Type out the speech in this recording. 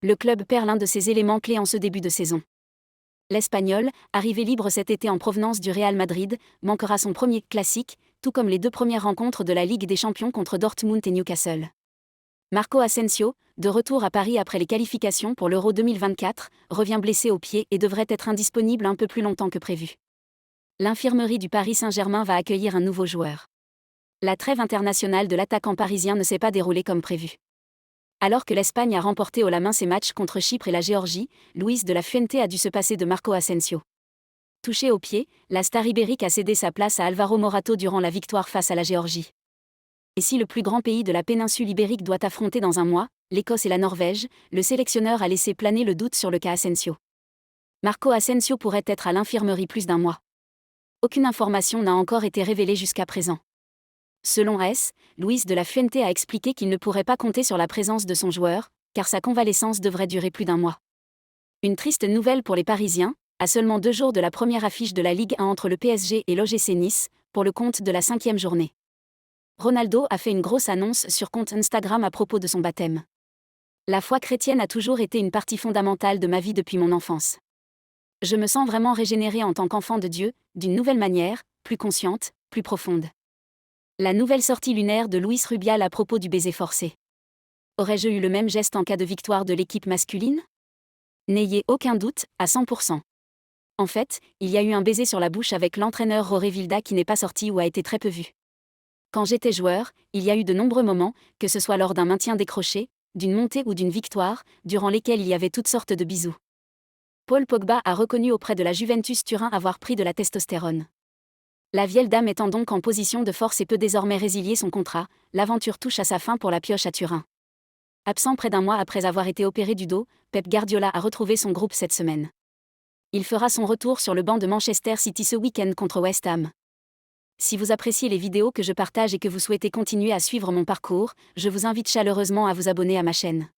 Le club perd l'un de ses éléments clés en ce début de saison. L'Espagnol, arrivé libre cet été en provenance du Real Madrid, manquera son premier classique, tout comme les deux premières rencontres de la Ligue des Champions contre Dortmund et Newcastle. Marco Asensio, de retour à Paris après les qualifications pour l'Euro 2024, revient blessé au pied et devrait être indisponible un peu plus longtemps que prévu. L'infirmerie du Paris Saint-Germain va accueillir un nouveau joueur. La trêve internationale de l'attaquant parisien ne s'est pas déroulée comme prévu. Alors que l'Espagne a remporté haut la main ses matchs contre Chypre et la Géorgie, Luis de la Fuente a dû se passer de Marco Asensio. Touché au pied, la star ibérique a cédé sa place à Alvaro Morato durant la victoire face à la Géorgie. Et si le plus grand pays de la péninsule ibérique doit affronter dans un mois l'Écosse et la Norvège, le sélectionneur a laissé planer le doute sur le cas Asensio. Marco Asensio pourrait être à l'infirmerie plus d'un mois. Aucune information n'a encore été révélée jusqu'à présent. Selon AS, Luis de la Fuente a expliqué qu'il ne pourrait pas compter sur la présence de son joueur, car sa convalescence devrait durer plus d'un mois. Une triste nouvelle pour les Parisiens, à seulement 2 jours de la première affiche de la Ligue 1 entre le PSG et l'OGC Nice, pour le compte de la 5e journée. Ronaldo a fait une grosse annonce sur compte Instagram à propos de son baptême. La foi chrétienne a toujours été une partie fondamentale de ma vie depuis mon enfance. Je me sens vraiment régénéré en tant qu'enfant de Dieu, d'une nouvelle manière, plus consciente, plus profonde. La nouvelle sortie lunaire de Luis Rubial à propos du baiser forcé. Aurais-je eu le même geste en cas de victoire de l'équipe masculine ? N'ayez aucun doute, à 100%. En fait, il y a eu un baiser sur la bouche avec l'entraîneur Roré Vilda qui n'est pas sorti ou a été très peu vu. Quand j'étais joueur, il y a eu de nombreux moments, que ce soit lors d'un maintien décroché, d'une montée ou d'une victoire, durant lesquels il y avait toutes sortes de bisous. Paul Pogba a reconnu auprès de la Juventus Turin avoir pris de la testostérone. La vieille dame étant donc en position de force et peut désormais résilier son contrat, l'aventure touche à sa fin pour la pioche à Turin. Absent près d'un mois après avoir été opéré du dos, Pep Guardiola a retrouvé son groupe cette semaine. Il fera son retour sur le banc de Manchester City ce week-end contre West Ham. Si vous appréciez les vidéos que je partage et que vous souhaitez continuer à suivre mon parcours, je vous invite chaleureusement à vous abonner à ma chaîne.